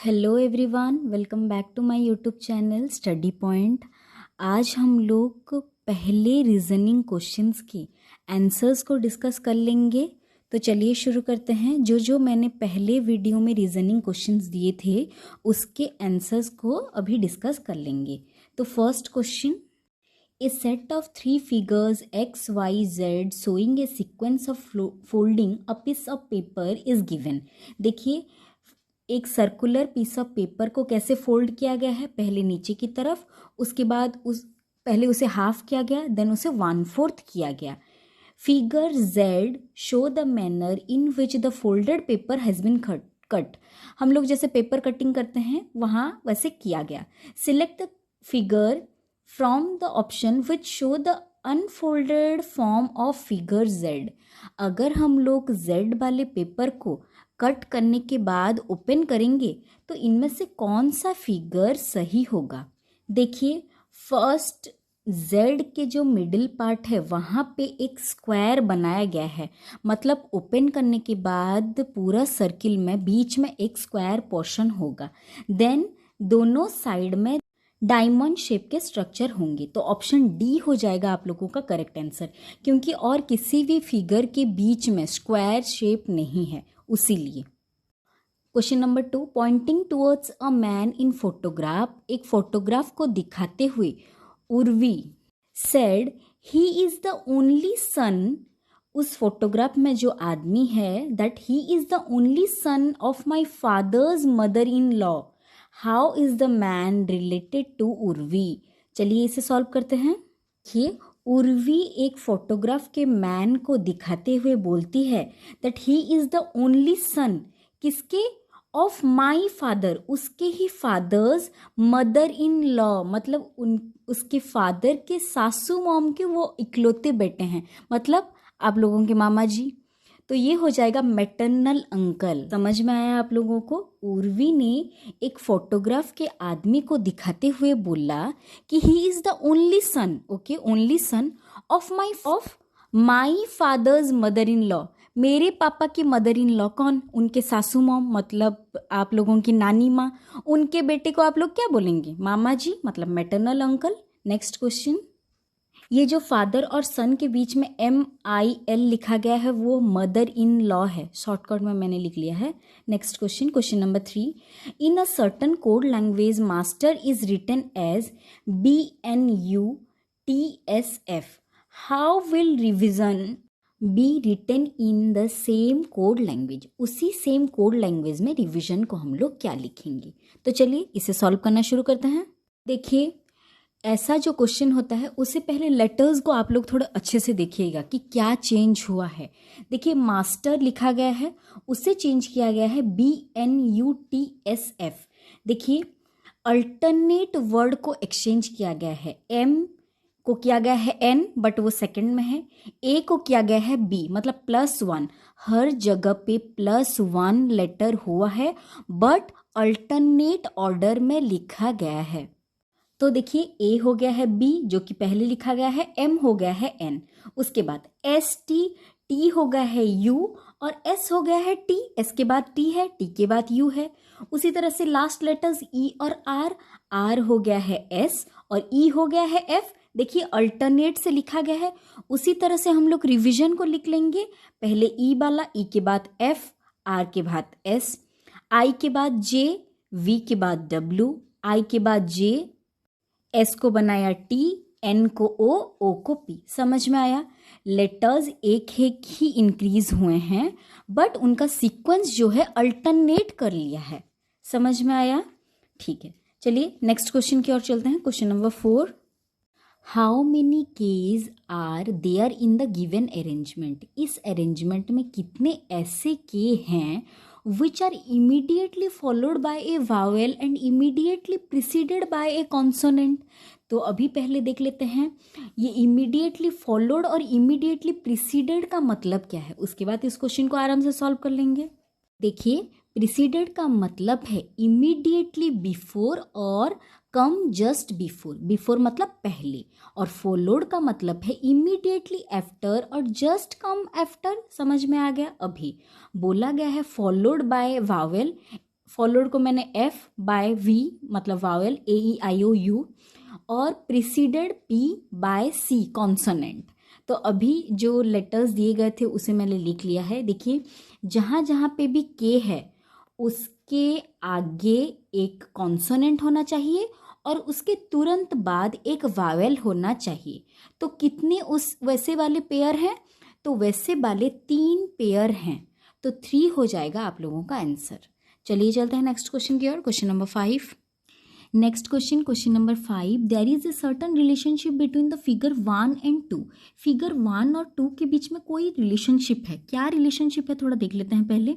Hello everyone, welcome back to my YouTube channel study point. आज हम लोग पहले रीजनिंग क्वेश्चंस के आंसर्स को डिस्कस कर लेंगे। तो चलिए शुरू करते हैं। जो मैंने पहले वीडियो में रीजनिंग क्वेश्चंस दिए थे उसके आंसर्स को अभी डिस्कस कर लेंगे। तो first question, A set of 3 figures x, y, z showing a sequence of folding a piece of paper is given। देखिए, एक सर्कुलर पीस ऑफ पेपर को कैसे फोल्ड किया गया है, पहले नीचे की तरफ, उसके बाद पहले उसे हाफ किया गया, देन उसे 1/4 किया गया। Figure Z show the manner in which the folded paper has been cut. हम लोग जैसे पेपर कटिंग करते हैं वहाँ वैसे किया गया। Select the figure from the option which show the unfolded form of figure Z। अगर हम लोग Z वाले पेपर को कट करने के बाद ओपन करेंगे तो इनमें से कौन सा फिगर सही होगा। देखिए, फर्स्ट Z के जो मिडिल पार्ट है वहाँ पे एक स्क्वायर बनाया गया है, मतलब ओपन करने के बाद पूरा सर्किल में बीच में एक स्क्वायर पोर्शन होगा। देन दोनों साइड में डायमंड शेप के स्ट्रक्चर होंगे। तो ऑप्शन डी हो जाएगा आप लोगों का करेक्ट आंसर, क्योंकि और किसी भी फिगर के बीच में स्क्वायर शेप नहीं है, उसीलिए। Question number 2, pointing towards a man in photograph, एक फोटोग्राफ को दिखाते हुए Urvi said he is the only son. उस फोटोग्राफ में जो आदमी है, that he is the only son of my father's mother in law. How is the man related to Urvi. चलिए इसे सॉल्व करते हैं। देखिए, उर्वी एक फोटोग्राफ के मैन को दिखाते हुए बोलती है that he is the only सन, किसके, ऑफ माई फादर, उसके ही फादर्स मदर इन लॉ, मतलब उसके फादर के सासू मॉम के वो इकलौते बेटे हैं, मतलब आप लोगों के मामा जी। तो ये हो जाएगा मैटरनल अंकल। समझ में आया आप लोगों को। उर्वी ने एक फोटोग्राफ के आदमी को दिखाते हुए बोला कि ही is the only sun, okay, only son of my father's mother in law. मेरे पापा की मदर इन लॉ कौन, उनके सासू मॉम, मतलब आप लोगों की नानी माँ, उनके बेटे को आप लोग क्या बोलेंगे, मामा जी, मतलब मैटरनल अंकल। नेक्स्ट क्वेश्चन, ये जो फादर और सन के बीच में MIL लिखा गया है वो मदर इन लॉ है, शॉर्टकट में मैंने लिख लिया है। Next question, question number 3, in a certain code language master is written as BNUTSF। How will revision be written in the same code language. उसी सेम कोड लैंग्वेज में revision को हम लोग क्या लिखेंगे। तो चलिए इसे सॉल्व करना शुरू करते हैं। देखिए, ऐसा जो क्वेश्चन होता है उससे पहले लेटर्स को आप लोग थोड़ा अच्छे से देखिएगा कि क्या चेंज हुआ है। देखिए, मास्टर लिखा गया है, उससे चेंज किया गया है BNUTSF। देखिए, अल्टरनेट वर्ड को एक्सचेंज किया गया है। M को किया गया है N, बट वो सेकंड में है। A को किया गया है B, मतलब +1। हर जगह पे +1 लेटर हुआ है, बट अल्टरनेट ऑर्डर में लिखा गया है। तो देखिए, A हो गया है B जो कि पहले लिखा गया है, M हो गया है N, उसके बाद ST, T हो गया है U और S हो गया है T, S के बाद T है, T के बाद U है। उसी तरह से लास्ट लेटर्स E और R, R हो गया है S और E हो गया है F। देखिए, अल्टरनेट से लिखा गया है। उसी तरह से हम लोग रिवीजन को लिख लेंगे। पहले E वाला, E के बाद F, R के बाद S, I के बाद J, V के बाद W, I के बाद J, S को बनाया T, N को O, O को P। समझ में आया। लेटर्स एक ही इंक्रीज हुए हैं, बट उनका सीक्वेंस जो है अल्टरनेट कर लिया है। समझ में आया, ठीक है। चलिए नेक्स्ट क्वेश्चन की ओर चलते हैं। Question number 4, how many cage are there in the given arrangement. इस अरेंजमेंट में कितने ऐसे के हैं which are immediately followed by a vowel and immediately preceded by a consonant। तो अभी पहले देख लेते हैं ये immediately followed और immediately preceded का मतलब क्या है, उसके बाद इस क्वेश्चन को आराम से सॉल्व कर लेंगे। देखिए, प्रिसीडेड का मतलब है इमीडिएटली बिफोर और कम जस्ट बिफोर। बिफोर मतलब पहले, और फॉलोड का मतलब है इमीडिएटली आफ्टर और जस्ट कम आफ्टर। समझ में आ गया। अभी बोला गया है फॉलोड बाय वावेल, फॉलोड को मैंने एफ बाय वी मतलब वावेल AEIOU और preceded P by C consonant. तो अभी जो लेटर्स दिए गए थे उसे मैंने लिख लिया है। देखिए जहाँ जहाँ पे भी K है उसके आगे एक कॉन्सोनेंट होना चाहिए और उसके तुरंत बाद एक वावेल होना चाहिए। तो कितने उस वैसे वाले पेयर हैं? तो वैसे वाले 3 पेयर हैं, तो 3 हो जाएगा आप लोगों का आंसर। चलिए चलते हैं नेक्स्ट क्वेश्चन की ओर, question number 5। Next question number 5, there is a certain relationship between the figure 1 and 2। Figure 1 और 2 के बीच में कोई रिलेशनशिप है। क्या रिलेशनशिप है थोड़ा देख लेते हैं पहले।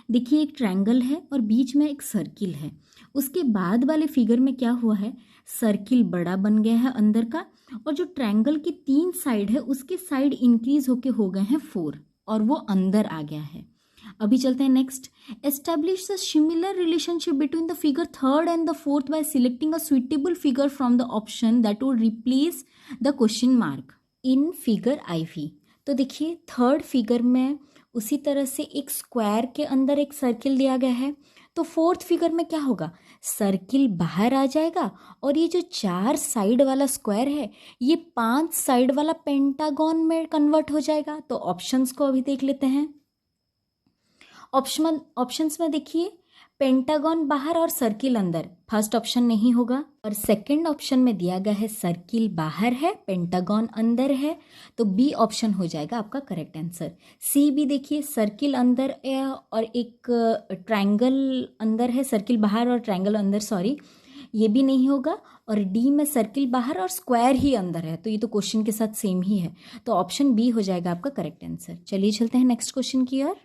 देखिए एक ट्रायंगल है और बीच में एक सर्किल है। उसके बाद वाले फिगर में क्या हुआ है, सर्किल बड़ा बन गया है अंदर का, और जो ट्रायंगल की 3 साइड है उसके साइड इंक्रीज होके हो गए हैं 4 और वो अंदर आ गया है। अभी चलते हैं next. Establish the similar relationship between the figure 3rd and the 4th bye selecting a suitable figure from the option that would replace the question mark in figure IV। तो देखिए 3rd फिगर में उसी तरह से एक square के अंदर एक सर्किल दिया गया है। तो 4th फिगर में क्या होगा, सर्किल बाहर आ जाएगा और ये जो 4 साइड वाला स्क्वायर है ये 5 साइड वाला पेंटागन में कन्वर्ट हो जाएगा। तो ऑप्शंस को अभी देख लेते हैं। ऑप्शंस में देखिए पेंटागन बाहर और सर्किल अंदर, फर्स्ट ऑप्शन नहीं होगा। और सेकंड ऑप्शन में दिया गया है सर्किल बाहर है पेंटागन अंदर है, तो बी ऑप्शन हो जाएगा आपका करेक्ट आंसर। सी भी देखिए सर्किल अंदर और एक ट्रायंगल अंदर है, सर्किल बाहर और ट्रायंगल अंदर, सॉरी ये भी नहीं होगा। और डी में सर्किल बाहर और स्क्वायर ही अंदर है, तो ये तो क्वेश्चन के साथ सेम ही है, तो ऑप्शन बी हो जाएगा आपका करेक्ट आंसर। चलिए चलते हैं नेक्स्ट क्वेश्चन की ओर।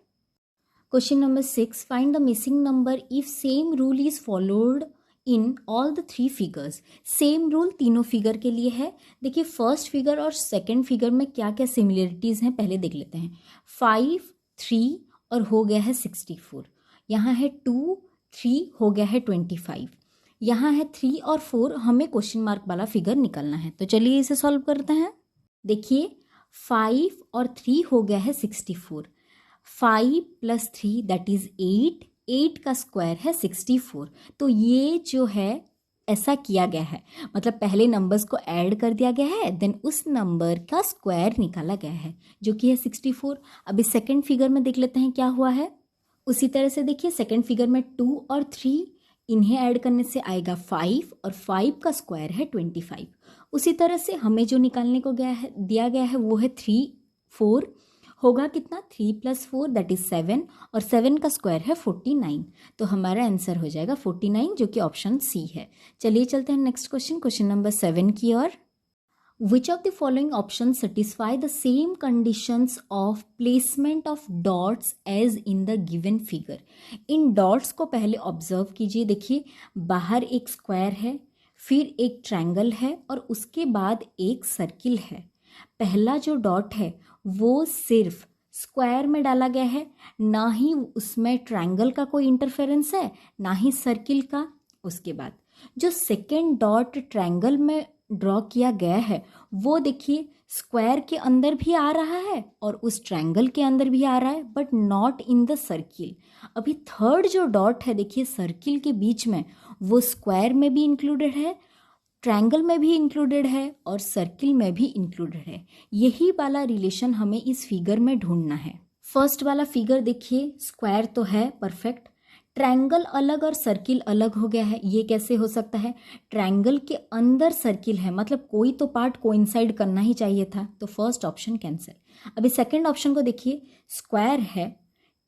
Question number 6, find the missing number if same rule is followed in all the 3 figures. Same rule तीनों फिगर के लिए है। देखिए फर्स्ट फिगर और सेकंड फिगर में क्या क्या सिमिलरिटीज़ हैं पहले देख लेते हैं। 5, 3 और हो गया है 64। यहाँ है 2, 3 हो गया है 25। यहाँ है 3 और 4, हमें क्वेश्चन मार्क वाला फिगर निकालना है। तो चलिए इसे सॉल्व करते हैं। देखिए 5 और 3 हो गया है 64। 5 + 3 दैट इज 8, 8 का स्क्वायर है 64। तो ये जो है ऐसा किया गया है, मतलब पहले नंबर्स को ऐड कर दिया गया है, देन उस नंबर का स्क्वायर निकाला गया है जो कि है 64। अभी सेकंड फिगर में देख लेते हैं क्या हुआ है। उसी तरह से देखिए सेकंड फिगर में 2 और 3 इन्हें ऐड करने से आएगा 5 और 5 का स्क्वायर है 25। उसी तरह से हमें जो निकालने को दिया गया है वो है 3, 4 होगा कितना, 3 + 4 दैट इज 7 और 7 का स्क्वायर है 49। तो हमारा आंसर हो जाएगा 49 जो कि ऑप्शन सी है। चलिए चलते हैं नेक्स्ट क्वेश्चन नंबर 7 की ओर। Which of the following options satisfy the same conditions of placement of dots as in the given figure? In dots को पहले ऑब्जर्व कीजिए। देखिए बाहर एक स्क्वायर है, फिर एक ट्रायंगल है और उसके बाद एक सर्किल है। पहला जो डॉट है वो सिर्फ स्क्वायर में डाला गया है, ना ही उसमें ट्रायंगल का कोई इंटरफेरेंस है ना ही सर्किल का। उसके बाद जो सेकेंड डॉट ट्रायंगल में ड्रॉ किया गया है वो देखिए स्क्वायर के अंदर भी आ रहा है और उस ट्रायंगल के अंदर भी आ रहा है, but not in the circle. अभी थर्ड जो डॉट है देखिए सर्किल के बीच में, वो स्क्वायर में भी इंक्लूडेड है, ट्रायंगल में भी इंक्लूडेड है और सर्किल में भी इंक्लूडेड है। यही वाला रिलेशन हमें इस फिगर में ढूंढना है। फर्स्ट वाला फिगर देखिए स्क्वायर तो है परफेक्ट, ट्रायंगल अलग और सर्किल अलग हो गया है। ये कैसे हो सकता है, ट्रायंगल के अंदर सर्किल है, मतलब कोई तो पार्ट कोइंसाइड करना ही चाहिए था, तो फर्स्ट ऑप्शन कैंसिल। अभी सेकंड ऑप्शन को देखिए, स्क्वायर है,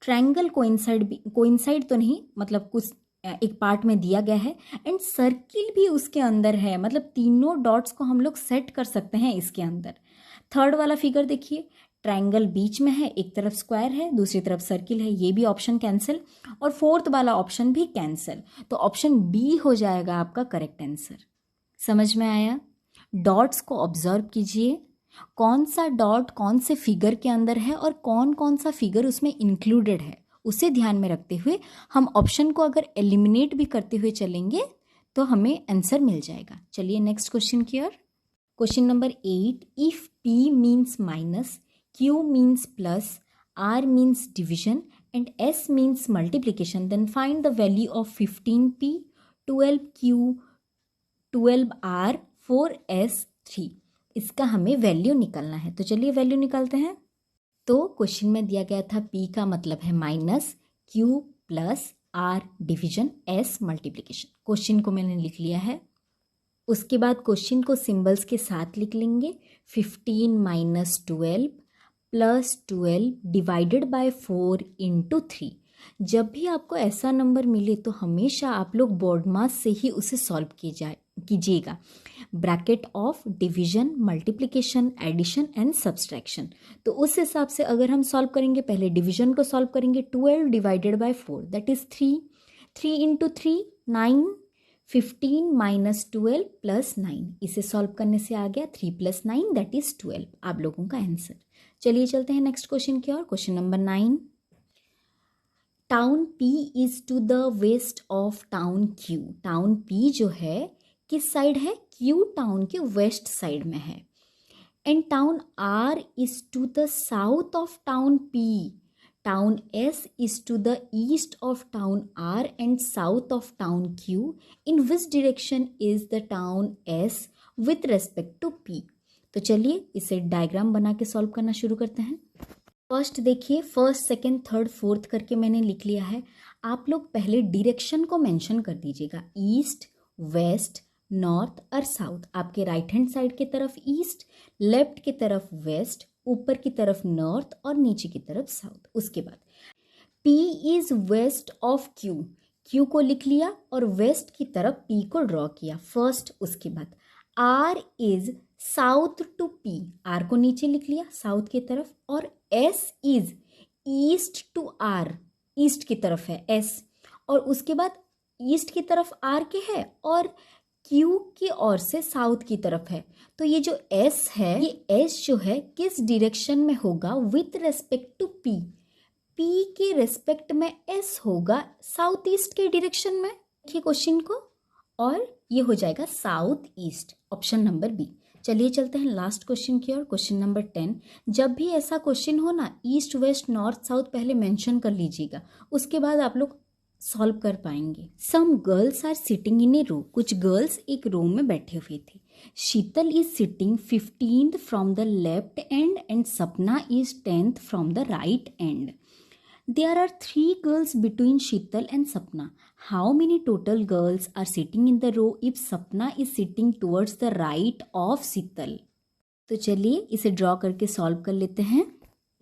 ट्रायंगल कोइंसाइड तो नहीं, मतलब कुछ एक पार्ट में दिया गया है, एंड सर्किल भी उसके अंदर है, मतलब तीनों डॉट्स को हम लोग सेट कर सकते हैं इसके अंदर। थर्ड वाला फिगर देखिए, ट्रायंगल बीच में है, एक तरफ स्क्वायर है दूसरी तरफ सर्किल है, ये भी ऑप्शन कैंसिल, और फोर्थ वाला ऑप्शन भी कैंसिल। तो ऑप्शन बी हो जाएगा आपका करेक्ट आंसर। समझ में आया? डॉट्स को ऑब्जर्व कीजिए, कौन सा डॉट कौन से फिगर के अंदर है और कौन कौन सा फिगर उसमें इंक्लूडेड है, उसे ध्यान में रखते हुए हम ऑप्शन को अगर एलिमिनेट भी करते हुए चलेंगे तो हमें आंसर मिल जाएगा। चलिए नेक्स्ट क्वेश्चन की ओर। Question number 8, if P means minus, Q means plus, R means division and S means multiplication, then find the value of 15P, 12Q, 12R, 4S3। इसका हमें वैल्यू निकालना है, तो चलिए वैल्यू निकालते हैं। तो क्वेश्चन में दिया गया था P का मतलब है minus, Q plus, R division, S multiplication. Question को मैंने लिख लिया है। उसके बाद क्वेश्चन को सिंबल्स के साथ लिख लेंगे। 15 minus 12 plus 12 divided by 4 into 3। जब भी आपको ऐसा नंबर मिले तो हमेशा आप लोग बोर्ड मास से ही उसे सॉल्व कीजिएगा। Bracket of division, multiplication, addition and subtraction. तो उस हिसाब से अगर हम सॉल्व करेंगे, पहले डिवीजन को सॉल्व करेंगे। 12 divided by 4 that is 3, 3 into 3 9, 15 minus 12 plus 9। इसे सॉल्व करने से आ गया 3 प्लस 9 दैट इज 12, आप लोगों का आंसर। चलिए चलते हैं नेक्स्ट क्वेश्चन की ओर। Question number 9। Town P is to the west of town Q। Town P जो है किस साइड है? Q टाउन के वेस्ट साइड में है। And town R is to the south of town P। Town S is to the east of town R and south of town Q। In which direction is the town S with respect to P। तो चलिए इसे diagram बना के solve करना शुरू करते हैं। First देखिए, फर्स्ट, सेकेंड, थर्ड, फोर्थ करके मैंने लिख लिया है। आप लोग पहले डायरेक्शन को मेंशन कर दीजिएगा, ईस्ट, वेस्ट, नॉर्थ और साउथ। आपके राइट हैंड साइड की तरफ ईस्ट, लेफ्ट की तरफ वेस्ट, ऊपर की तरफ नॉर्थ और नीचे की तरफ साउथ। उसके बाद P is west of Q। Q को लिख लिया और वेस्ट की तरफ P को ड्रॉ किया फर्स्ट। उसके बाद R is south to P। R को नीचे लिख लिया साउथ की तरफ। और S is east to R, east की तरफ है S। और उसके बाद ईस्ट की तरफ R के है और Q की ओर से साउथ की तरफ है। तो ये जो S है, ये S जो है किस डायरेक्शन में होगा? With respect to P। P के रेस्पेक्ट में S होगा साउथ ईस्ट के डायरेक्शन में। देखिए क्वेश्चन को, और ये हो जाएगा south east, option number B. चलिए चलते हैं लास्ट क्वेश्चन की ओर। Question number 10। जब भी ऐसा क्वेश्चन हो ना, ईस्ट, वेस्ट, नॉर्थ, साउथ पहले मेंशन कर लीजिएगा, उसके बाद आप लोग सॉल्व कर पाएंगे। Some girls are sitting in a row. कुछ गर्ल्स एक रो में बैठे हुए थे। Sheetal is sitting 15th from the left end and Sapna is 10th from the right end. There are 3 girls between Sheetal and Sapna. How many total girls are sitting in the row if Sapna is sitting towards the right of Sheetal? तो चलिए इसे draw करके solve कर लेते हैं।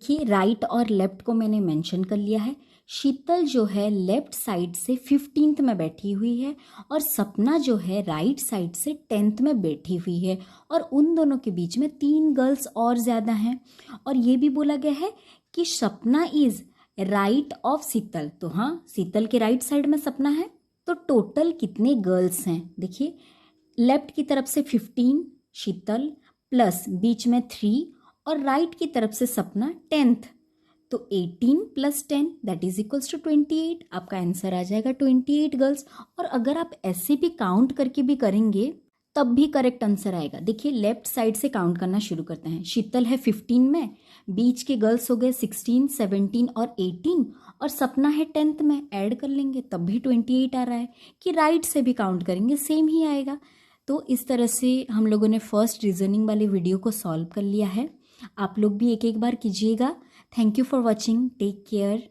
कि right और left को मैंने मेंशन कर लिया है। शीतल जो है लेफ्ट साइड से 15th में बैठी हुई है और सपना जो है राइट साइड से 10th में बैठी हुई है। और उन दोनों के बीच में 3 गर्ल्स और ज़्यादा हैं। और ये भी बोला गया है कि सपना इज़ राइट ऑफ शीतल। तो हाँ, शीतल के राइट साइड में सपना है। तो टोटल कितने गर्ल्स हैं? देखिए, लेफ्ट की तरफ से 15 शीतल प्लस बीच में 3 और राइट की तरफ से सपना 10th। तो 18 plus 10 that is equals to 28। आपका आंसर आ जाएगा 28 गर्ल्स। और अगर आप ऐसे भी काउंट करके भी करेंगे तब भी करेक्ट आंसर आएगा। देखिए, लेफ्ट साइड से काउंट करना शुरू करते हैं। शीतल है 15 में, बीच के गर्ल्स हो गए 16, 17 और 18 और सपना है 10th में। ऐड कर लेंगे तब भी 28 आ रहा है। कि राइट से भी काउंट करेंगे सेम ही आएगा। तो इस तरह से हम लोगों ने फर्स्ट रीजनिंग वाले वीडियो को सॉल्व कर लिया है। आप लोग भी एक एक बार कीजिएगा। Thank you for watching. Take care.